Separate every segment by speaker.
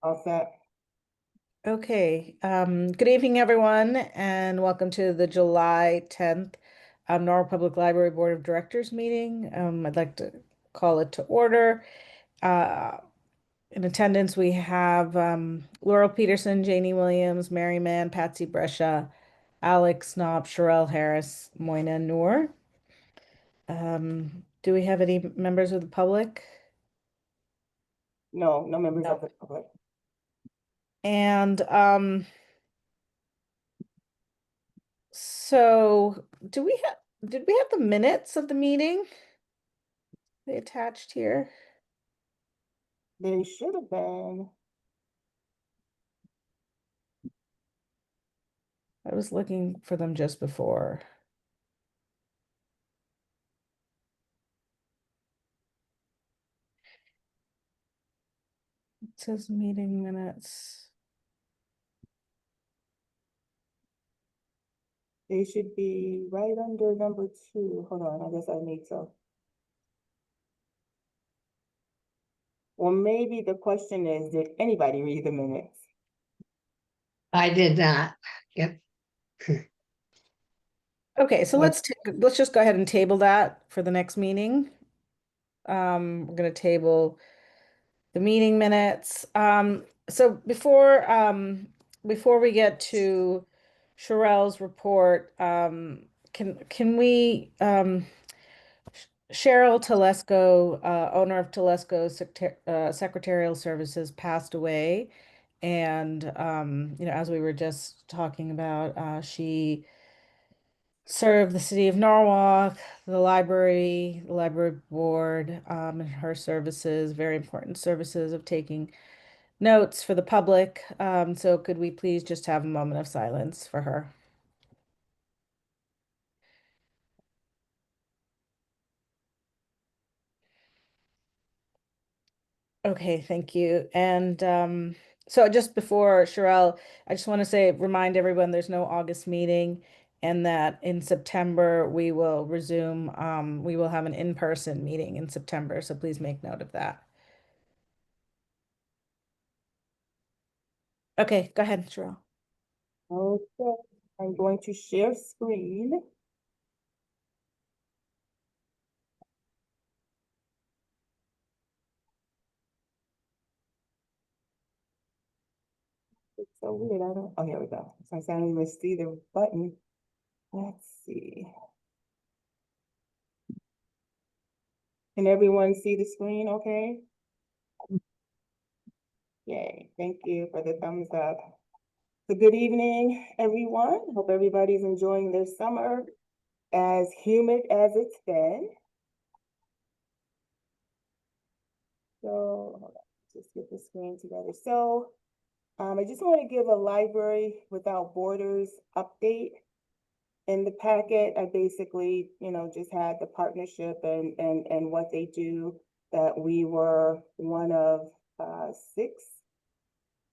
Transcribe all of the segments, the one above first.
Speaker 1: All set.
Speaker 2: Okay, good evening, everyone, and welcome to the July 10th Norwalk Public Library Board of Directors meeting. I'd like to call it to order. Uh, in attendance, we have Laurel Peterson, Janie Williams, Mary Mann, Patsy Brescia, Alex Knopp, Sherelle Harris, Moina Noor. Do we have any members of the public?
Speaker 1: No, no members of
Speaker 2: No.
Speaker 1: the public.
Speaker 2: And so did we have the minutes of the meeting? They attached here.
Speaker 1: They should have been.
Speaker 2: I was looking for them just before. It says meeting minutes.
Speaker 1: They should be right under number 2. Hold on, I guess I need to. Or maybe the question is, did anybody read the minutes?
Speaker 3: I did not. Yep.
Speaker 2: Okay, so let's just go ahead and table that for the next meeting. We're gonna table the meeting minutes. So before we get to Sherelle's report, can we Cheryl Telesco, owner of Telesco Secretarial Services, passed away. And, as we were just talking about, she served the city of Norwalk, the library board, and her services, very important services of taking notes for the public. So could we please just have a moment of silence for her? Okay, thank you. And so just before Sherelle, I just want to remind everyone there's no August meeting and that in September we will resume, we will have an in-person meeting in September. So please make note of that. Okay, go ahead, Sherelle.
Speaker 1: Okay, I'm going to share screen. It's so weird. I don't. Oh, here we go. Since I don't even see the button. Let's see. Can everyone see the screen okay? Yay, thank you for the thumbs up. So good evening, everyone. Hope everybody's enjoying their summer as humid as it's been. So hold on, just get the screen together. So I just want to give a Library Without Borders update. In the packet, I basically, just had the partnership and what they do, that we were one of 6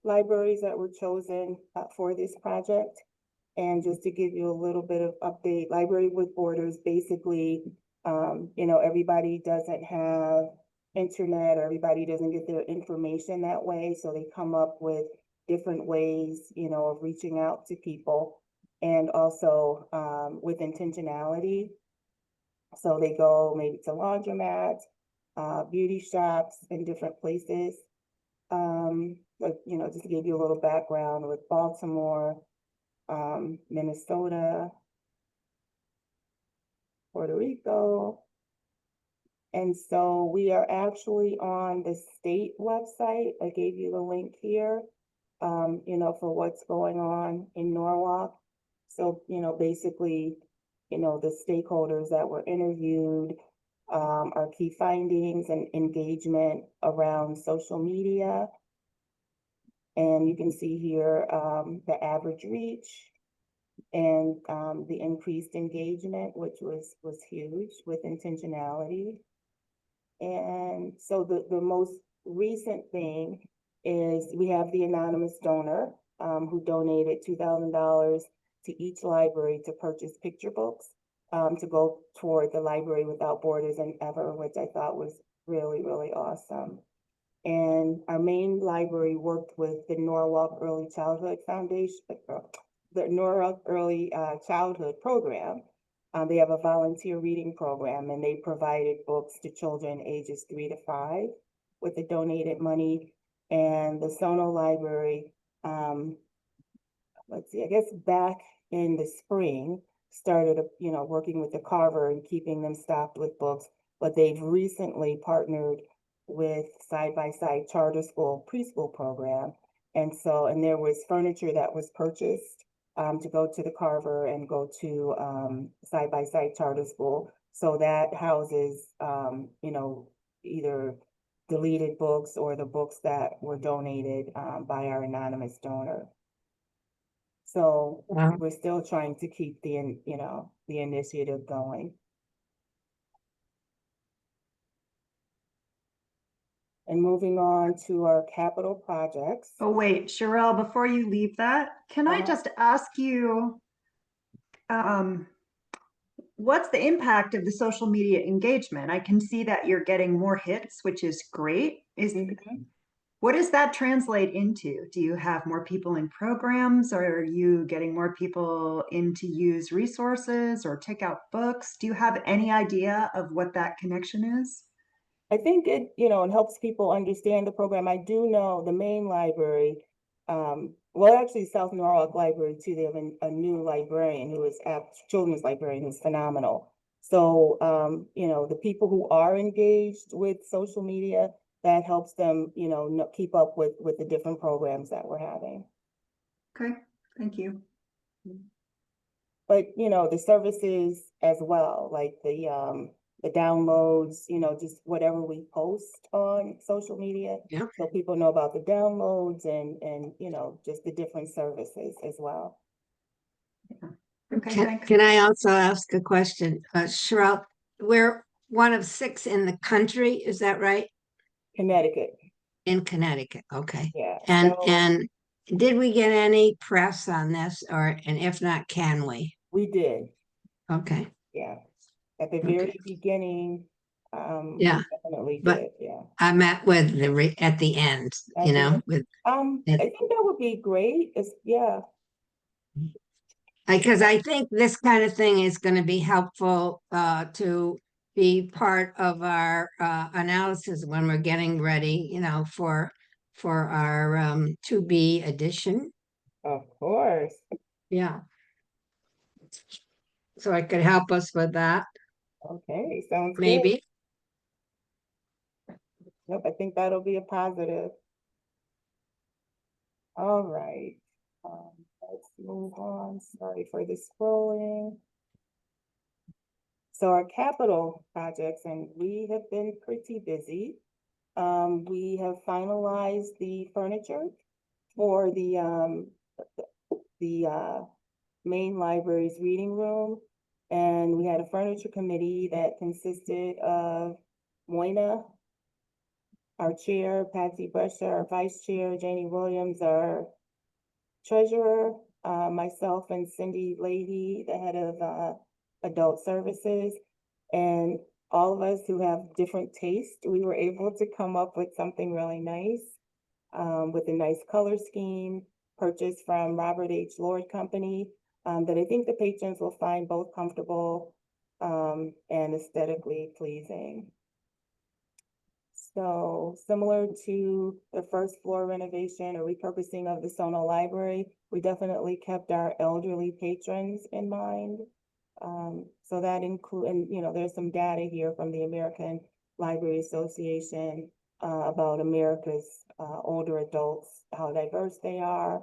Speaker 1: libraries that were chosen for this project. And just to give you a little bit of update, Library with Borders, basically, everybody doesn't have internet, or everybody doesn't get their information that way. So they come up with different ways, of reaching out to people, and also with intentionality. So they go maybe to laundromats, beauty shops, and different places. But, just to give you a little background, with Baltimore, Minnesota, Puerto Rico. And so we are actually on the state website. I gave you the link here, for what's going on in Norwalk. So, basically, the stakeholders that were interviewed, our key findings and engagement around social media. And you can see here the average reach, and the increased engagement, which was huge, with intentionality. And so the most recent thing is we have the anonymous donor who donated $2,000 to each library to purchase picture books to go toward the Library Without Borders and Ever, which I thought was really, really awesome. And our main library worked with the Norwalk Early Childhood Foundation, the Norwalk Early Childhood Program. They have a volunteer reading program, and they provided books to children ages 3 to 5 with the donated money. And the Sono Library, let's see, I guess back in the spring, started, working with the Carver and keeping them stocked with books, but they've recently partnered with Side by Side Charter School preschool program. And so, and there was furniture that was purchased to go to the Carver and go to Side by Side Charter School. So that houses, either deleted books or the books that were donated by our anonymous donor. So
Speaker 3: Wow.
Speaker 1: we're still trying to keep the initiative going. And moving on to our capital projects.
Speaker 4: Oh, wait, Sherelle, before you leave that, can I
Speaker 1: Uh-huh.
Speaker 4: just ask you, what's the impact of the social media engagement? I can see that you're getting more hits, which is great.
Speaker 1: Mhm.
Speaker 4: What does that translate into? Do you have more people in programs? Or are you getting more people in to use resources or take out books? Do you have any idea of what that connection is?
Speaker 1: I think it helps people understand the program. I do know the main library, well, actually South Norwalk Library too, they have a new librarian who is children's librarian who's phenomenal. So, the people who are engaged with social media, that helps them, keep up with the different programs that we're having.
Speaker 4: Okay, thank you.
Speaker 1: But, the services as well, like the downloads, just whatever we post on social media.
Speaker 3: Yep.
Speaker 1: So people know about the downloads and, just the different services as well.
Speaker 4: Okay,
Speaker 3: Can,
Speaker 4: thanks.
Speaker 3: can I also ask a question? Cheryl, we're one of 6 in the country, is that right?
Speaker 1: Connecticut,
Speaker 3: In Connecticut, okay.
Speaker 1: yeah.
Speaker 3: And
Speaker 1: So
Speaker 3: and did we get any press on this, and if not, can we?
Speaker 1: we did,
Speaker 3: Okay,
Speaker 1: yeah. At the
Speaker 3: okay.
Speaker 1: very beginning,
Speaker 3: Yeah,
Speaker 1: we definitely
Speaker 3: but
Speaker 1: did, yeah.
Speaker 3: I met with at the end,
Speaker 1: At the end.
Speaker 3: with
Speaker 1: I think that would be great, yeah.
Speaker 3: because I think this kind of thing is going to be helpful to be part of our analysis when we're getting ready, for our 2B edition.
Speaker 1: Of course.
Speaker 3: Yeah. So it could help us with that,
Speaker 1: Okay, sounds good.
Speaker 3: maybe.
Speaker 1: Yep, I think that'll be a positive. All right. Let's move on. Sorry for the scrolling. So our capital projects, and we have been pretty busy. We have finalized the furniture for the main library's reading room. And we had a furniture committee that consisted of Moina, our chair, Patsy Brescia, our vice chair, Janie Williams, our treasurer, myself and Cindy Leahy, the head of adult services, and all of us who have different tastes, we were able to come up with something really nice, with a nice color scheme purchased from Robert H. Lord Company, that I think the patrons will find both comfortable and aesthetically pleasing. So similar to the first floor renovation or repurposing of the Sono Library, we definitely kept our elderly patrons in mind. So that include, and there's some data here from the American Library Association about America's older adults, how diverse they are.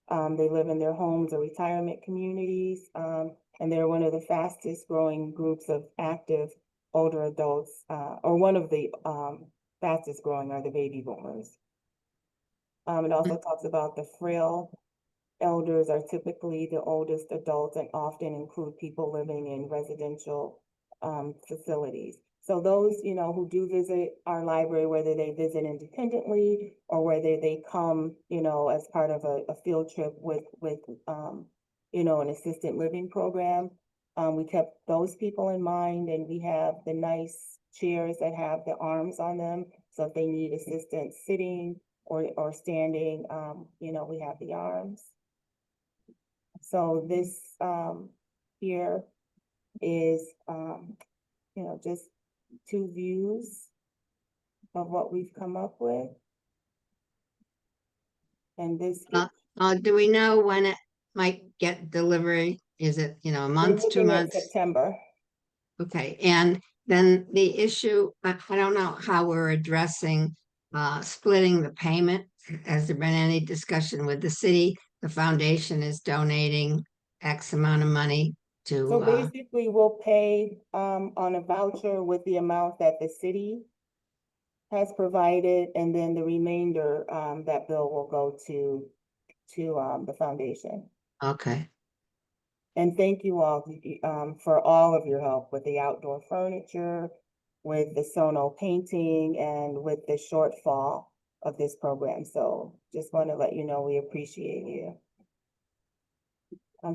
Speaker 1: They live in their homes or retirement communities, and they're one of the fastest growing groups of active older adults, or one of the fastest growing are the baby boomers. It also talks about the frail elders are typically the oldest adults and often include people living in residential facilities. So those, who do visit our library, whether they visit independently or whether they come, as part of a field trip with an assisted living program, we kept those people in mind, and we have the nice chairs that have the arms on them So if they need assistance sitting or standing, you know, we have the arms. So this, here is, you know, just two views of what we've come up with. And this,
Speaker 3: Do we know when it might get delivery? Is it, a
Speaker 1: we're
Speaker 3: month, 2
Speaker 1: looking at
Speaker 3: months?
Speaker 1: September.
Speaker 3: Okay, and then the issue, I don't know how we're addressing splitting the payment. Has there been any discussion with the city? The foundation is donating X amount of money
Speaker 1: So
Speaker 3: to,
Speaker 1: basically, we'll pay, on a voucher with the amount that the city has provided, and then the remainder, that bill will go to, the foundation.
Speaker 3: okay.
Speaker 1: And thank you all, for all of your help with the outdoor furniture, with the Sono painting, and with the shortfall of this program. So just want to let you know we appreciate you.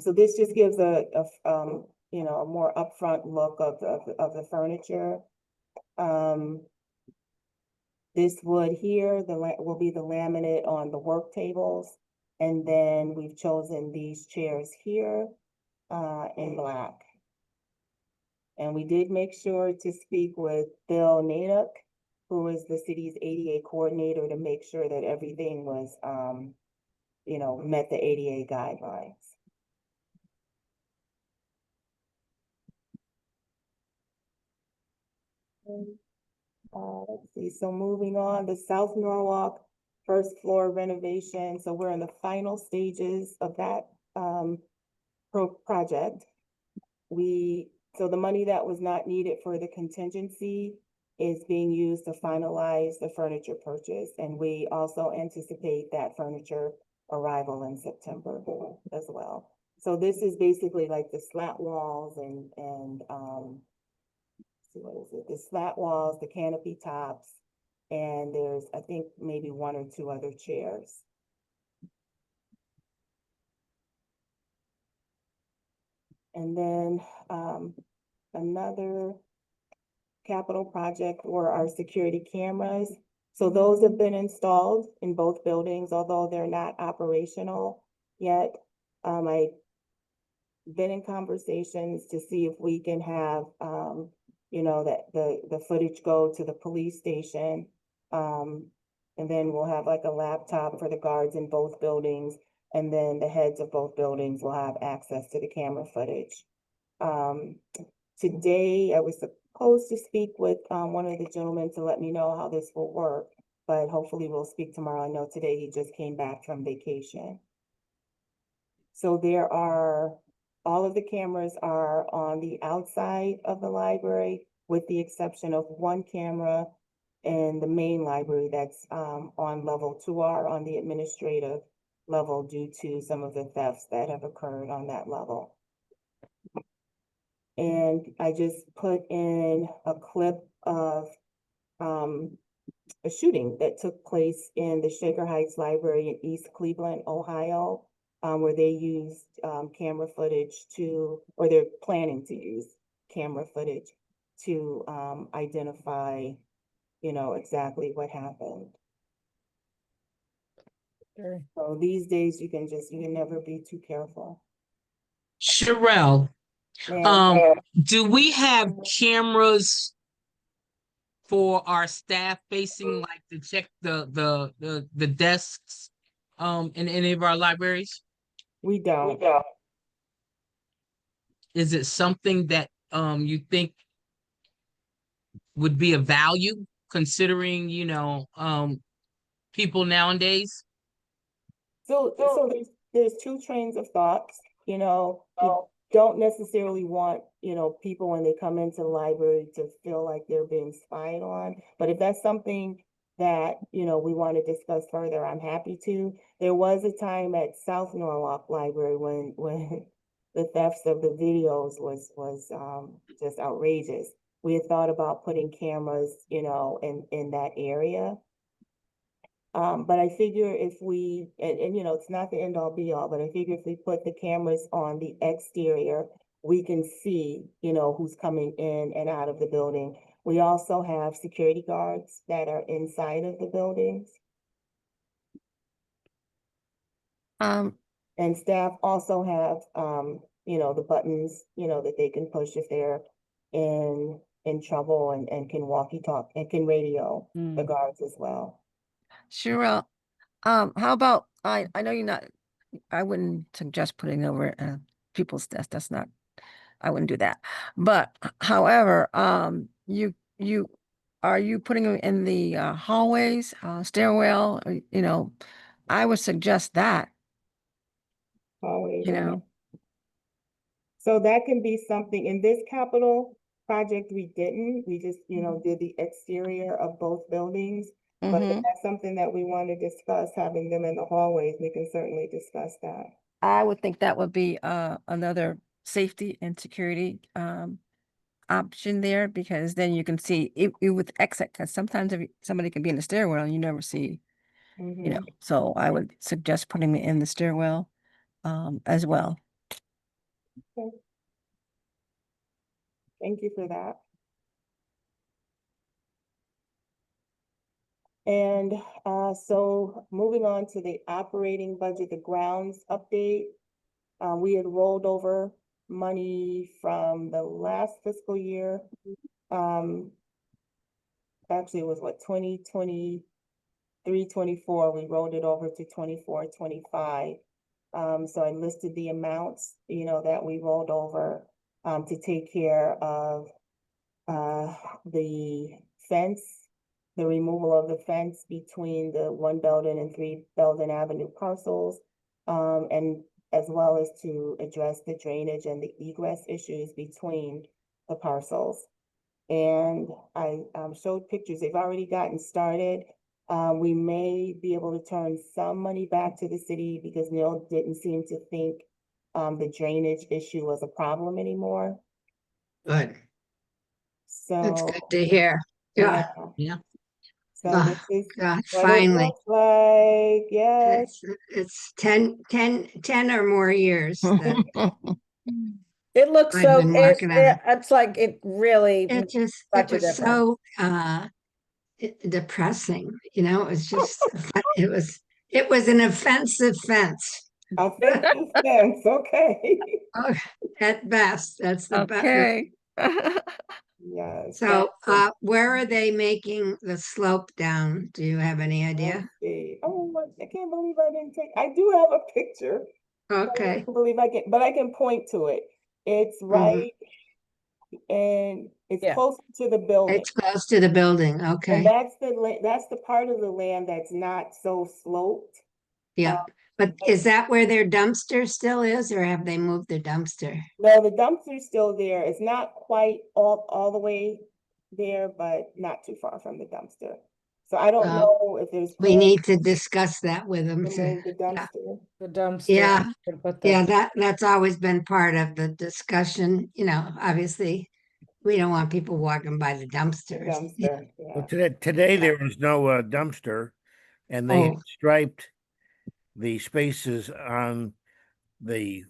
Speaker 1: So this just gives you know, a more upfront look of the furniture. This wood here, will be the laminate on the work tables. And then we've chosen these chairs here, in black. And we did make sure to speak with Bill Naduk, who is the city's ADA coordinator, to make sure that everything was, you know, met the ADA guidelines. Let's see, so moving on, the South Norwalk first floor renovation. So we're in the final stages of that, project. So the money that was not needed for the contingency is being used to finalize the furniture purchase. And we also anticipate that furniture arrival in September as well. So this is basically like the slat walls and what is it? The slat walls, the canopy tops, and there's, I think, maybe one or two other chairs. And then, another capital project were our security cameras. So those have been installed in both buildings, although they're not operational yet. I've been in conversations to see if we can have, you know, that the footage go to the police station. And then we'll have like a laptop for the guards in both buildings. And then the heads of both buildings will have access to the camera footage. Today, I was supposed to speak with, one of the gentlemen to let me know how this will work, but hopefully we'll speak tomorrow. I know today he just came back from vacation. So all of the cameras are on the outside of the library, with the exception of one camera in the main library that's, on level 2R on the administrative level due to some of the thefts that have occurred on that level. And I just put in a clip of, a shooting that took place in the Shaker Heights Library in East Cleveland, Ohio, where they used, camera footage or they're planning to use camera footage to, identify, you know, exactly what happened.
Speaker 2: Sure.
Speaker 1: So these days you can never be too careful.
Speaker 5: Sherelle,
Speaker 1: Man,
Speaker 5: do we have cameras for our staff facing, like, to check the desks in any of our libraries?
Speaker 1: we don't.
Speaker 5: Is it something that you think would be of value, considering, people nowadays?
Speaker 1: So there's two trains of thoughts, you know. You don't necessarily want, you know, people when they come into the library to feel like they're being spied on. But if that's something that, you know, we want to discuss further, I'm happy to. There was a time at South Norwalk Library when the thefts of the videos was just outrageous. We had thought about putting cameras, you know, in that area. But I figure if we, and you know, it's not the end all be all, but I figure if we put the cameras on the exterior, we can see, you know, who's coming in and out of the building. We also have security guards that are inside of the buildings. And staff also have, you know, the buttons, you know, that they can push if they're in trouble and can walkie-talk and can radio the
Speaker 2: Mm.
Speaker 1: guards as well.
Speaker 6: Sure. How about, I know you're not, I wouldn't suggest putting over people's desk. That's not, I wouldn't do that. But however, are you putting them in the hallways, stairwell, or, you know, I would suggest that,
Speaker 1: Always,
Speaker 6: you know.
Speaker 1: So that can be something, in this capital project, we just, you know, did the exterior of both buildings. But if
Speaker 6: Mhm.
Speaker 1: that's something that we want to discuss, having them in the hallways, we can certainly discuss that.
Speaker 6: I would think that would be another safety and security option there, because then you can see it with exit, because sometimes if somebody can be in the stairwell and you never see, you know,
Speaker 1: Mhm.
Speaker 6: so I would suggest putting it in the stairwell as well.
Speaker 1: Thank you for that. And so moving on to the operating budget, the grounds update. We had rolled over money from the last fiscal year. Actually, it was what, 2023, 24, we rolled it over to 24, 25. So I listed the amounts, you know, that we rolled over to take care of the fence, the removal of the fence between the 1 Belden and 3 Belden Avenue parcels, and as well as to address the drainage and the egress issues between the parcels. And I showed pictures. They've already gotten started. We may be able to turn some money back to the city because Neil didn't seem to think the drainage issue was a problem anymore.
Speaker 3: Good. That's
Speaker 1: So,
Speaker 3: good to hear. Yeah.
Speaker 5: Yeah.
Speaker 1: So
Speaker 3: Ah,
Speaker 1: this is
Speaker 3: God,
Speaker 1: what it
Speaker 3: finally.
Speaker 1: looks like, yes.
Speaker 3: It's 10 or more years that
Speaker 2: It looks
Speaker 3: I've
Speaker 2: so,
Speaker 3: been working on it.
Speaker 2: it's like it really
Speaker 3: It
Speaker 2: makes
Speaker 3: just,
Speaker 2: such
Speaker 3: it
Speaker 2: a
Speaker 3: was
Speaker 2: difference.
Speaker 3: so depressing, you know, it was just, it was an offensive fence.
Speaker 1: Offensive fence, okay.
Speaker 3: Oh, at best, that's the best.
Speaker 6: Okay.
Speaker 1: Yes.
Speaker 3: So,
Speaker 1: that's-
Speaker 3: where are they making the slope down? Do you have any idea?
Speaker 1: let's see. Oh, I can't believe I didn't take, I do have a picture. I
Speaker 3: Okay.
Speaker 1: can't believe I can, but I can point to it. It's right, and it's
Speaker 2: Yeah.
Speaker 1: close to the building.
Speaker 3: It's close to the building,
Speaker 1: And
Speaker 3: okay.
Speaker 1: that's the part of the land that's not so sloped.
Speaker 3: Yeah, but is that where their dumpster still is, or have they moved the dumpster?
Speaker 1: No, the dumpster's still there. It's not quite all the way there, but not too far from the dumpster. So I don't know if there's
Speaker 3: We
Speaker 1: plans
Speaker 3: need to discuss that with them.
Speaker 1: to move the dumpster.
Speaker 2: The dumpster.
Speaker 3: Yeah,
Speaker 2: could put the-
Speaker 3: yeah, that's always been part of the discussion, you know, obviously, we don't want people walking by the
Speaker 1: The
Speaker 3: dumpsters.
Speaker 1: dumpster,
Speaker 7: Well,
Speaker 1: yeah.
Speaker 7: today there was no dumpster, and they had
Speaker 3: Oh.
Speaker 7: striped the spaces on the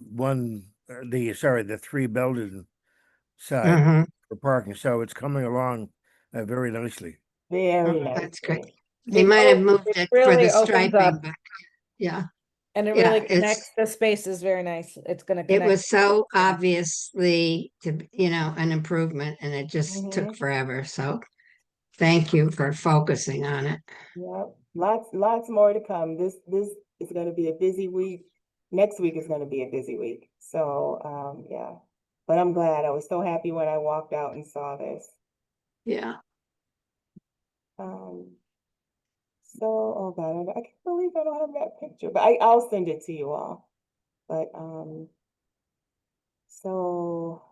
Speaker 7: the 3 Belden side
Speaker 3: Mhm.
Speaker 7: for parking. So it's coming along very nicely.
Speaker 1: Very
Speaker 3: Oh,
Speaker 1: nice.
Speaker 3: that's great. They
Speaker 2: It
Speaker 3: might have
Speaker 2: really-
Speaker 3: moved
Speaker 2: it
Speaker 3: it for
Speaker 2: really
Speaker 3: the
Speaker 2: opens
Speaker 3: striping,
Speaker 2: up.
Speaker 3: but yeah,
Speaker 2: And it
Speaker 3: Yeah,
Speaker 2: really
Speaker 3: it's-
Speaker 2: connects the spaces very nice. It's gonna
Speaker 3: it
Speaker 2: connect.
Speaker 3: was so obviously an improvement, and it just took
Speaker 1: Mhm.
Speaker 3: forever, so thank you for focusing on it.
Speaker 1: Yep, lots more to come. This is gonna be a busy week. Next week is gonna be a busy week. So, yeah. But I'm glad. I was so happy when I walked out and saw this.
Speaker 3: Yeah,
Speaker 1: So, oh God, I can't believe I don't have that picture, but I'll send it to you all. But, so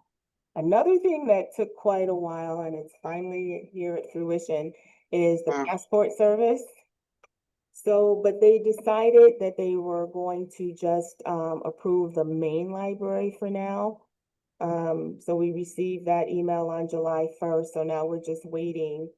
Speaker 1: another thing that took quite a while and it's finally here at fruition is the passport service. So, but they decided that they were going to just approve the main library for now. So we received that email on July 1st, so now we're just waiting,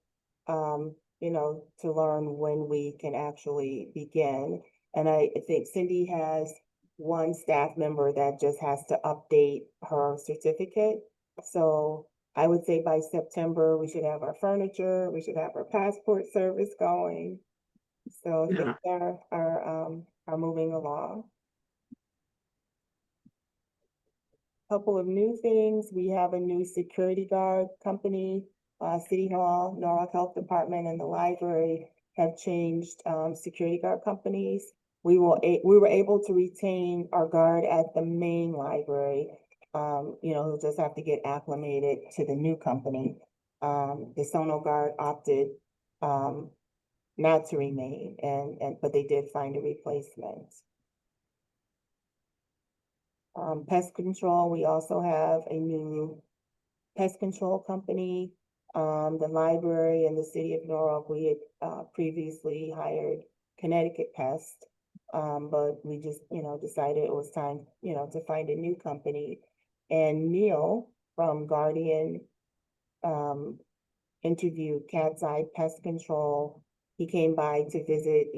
Speaker 1: you know, to learn when we can actually begin. And I think Cindy has one staff member that just has to update her certificate. So I would say by September, we should have our furniture, we should have our passport service going. So
Speaker 3: Yeah.
Speaker 1: things are moving along. Couple of new things. We have a new security guard company. City Hall, Norwalk Health Department, and the library have changed security guard companies. We were able to retain our guard at the main library. He'll just have to get acclimated to the new company. The Sono Guard opted not to remain, but they did find a replacement. Pest control, we also have a new pest control company. The library and the city of Norwalk, we had previously hired Connecticut Pest. But we just, decided it was time, to find a new company. And Neil from Guardian interviewed Cat's Eye Pest Control. He came by to visit,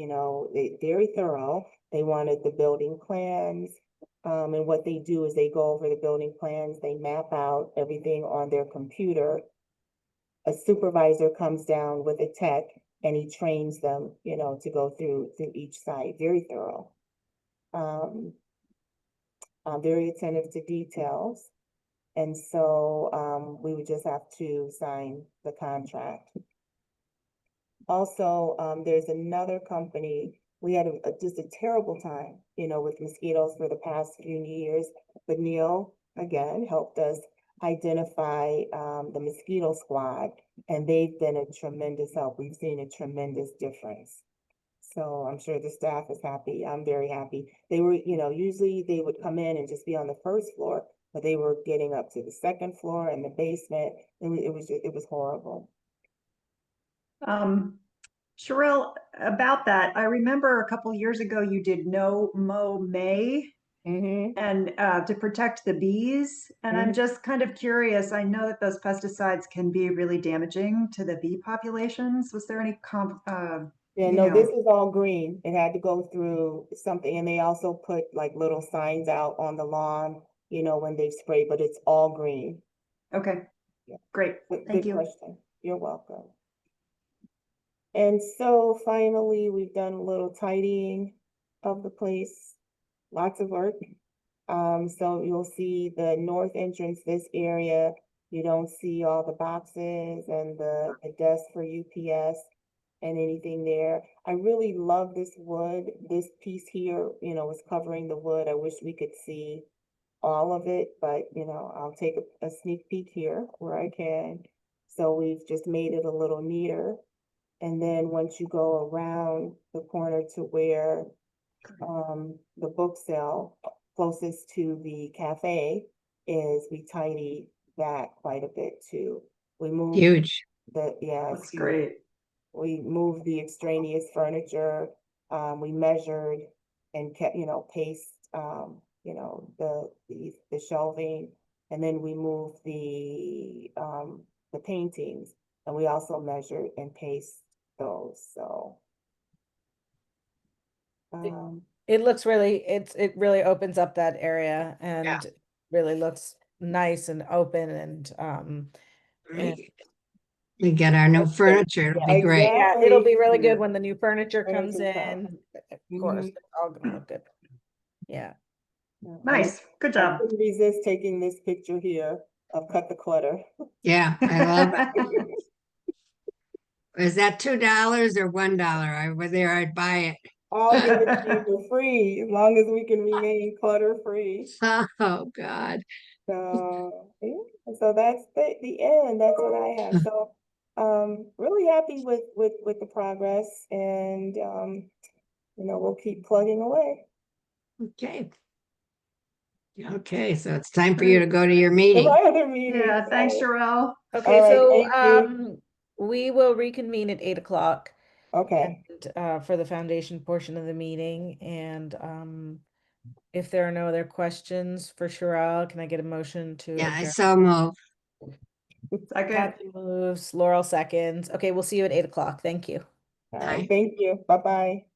Speaker 1: very thorough. They wanted the building plans. And what they do is they go over the building plans, they map out everything on their computer. A supervisor comes down with a tech and he trains them, to go through each site, very thorough. Very attentive to details. And so we would just have to sign the contract. Also, there's another company. We had just a terrible time, with mosquitoes for the past few years. But Neil, again, helped us identify the mosquito squad, and they've been a tremendous help. We've seen a tremendous difference. So I'm sure the staff is happy. I'm very happy. They were, usually they would come in and just be on the first floor, but they were getting up to the second floor and the basement. It was horrible.
Speaker 4: Sherelle, about that, I remember a couple years ago you did No Mow May and to protect the bees. And I'm just kind of curious. I know that those pesticides can be really damaging to the bee populations. Was there any
Speaker 1: Yeah, no, this is all green. It had to go through something, and they also put like little signs out on the lawn, when they spray, but it's all green.
Speaker 4: Okay,
Speaker 1: Yeah.
Speaker 4: Great. Thank you.
Speaker 1: Question. You're welcome. And so finally, we've done a little tidying of the place. Lots of work. So you'll see the north entrance, this area. You don't see all the boxes and the desk for UPS and anything there. I really love this wood. This piece here, is covering the wood. I wish we could see all of it, but I'll take a sneak peek here where I can. So we've just made it a little neater. And then once you go around the corner to where the book sale closest to the cafe is, we tidy that quite a bit too. We moved
Speaker 3: Huge.
Speaker 4: That's great.
Speaker 1: We moved the extraneous furniture. We measured and kept, paced, the shelving, and then we moved the paintings, and we also measured and paced those. So
Speaker 2: It looks really, it really opens up that area and really looks nice and open and
Speaker 3: We get our new furniture. It'll be great.
Speaker 2: yeah, it'll be really good when the new furniture comes
Speaker 1: Furniture
Speaker 2: in. Of course, it's all gonna look good. Yeah.
Speaker 4: Nice. Good
Speaker 1: I
Speaker 4: job.
Speaker 1: couldn't resist taking this picture here of Cut the Clutter.
Speaker 3: Yeah, I love it. Is that $2 or $1? I were there, I'd buy it.
Speaker 1: I'll give it to you for free, as long as we can remain clutter-free.
Speaker 3: Oh, God.
Speaker 1: So, yeah, so that's the end. That's what I have. So, really happy with the progress, and we'll keep plugging away.
Speaker 3: Okay. Okay, so it's time for you to go to your meeting.
Speaker 1: My other meeting.
Speaker 4: Yeah, thanks, Sherelle.
Speaker 2: Okay,
Speaker 1: right,
Speaker 2: so
Speaker 1: thank you.
Speaker 2: we will reconvene at 8 o'clock.
Speaker 1: Okay.
Speaker 2: And, for the foundation portion of the meeting, and if there are no other questions for Sherelle, can I get a motion to
Speaker 3: Yeah, I
Speaker 2: adjourn?
Speaker 3: so move.
Speaker 4: Second.
Speaker 2: Kathy moves, Laurel seconds. Okay, we'll see you at 8 o'clock. Thank you.
Speaker 1: All right.
Speaker 3: Bye.
Speaker 1: Thank you. Bye-bye.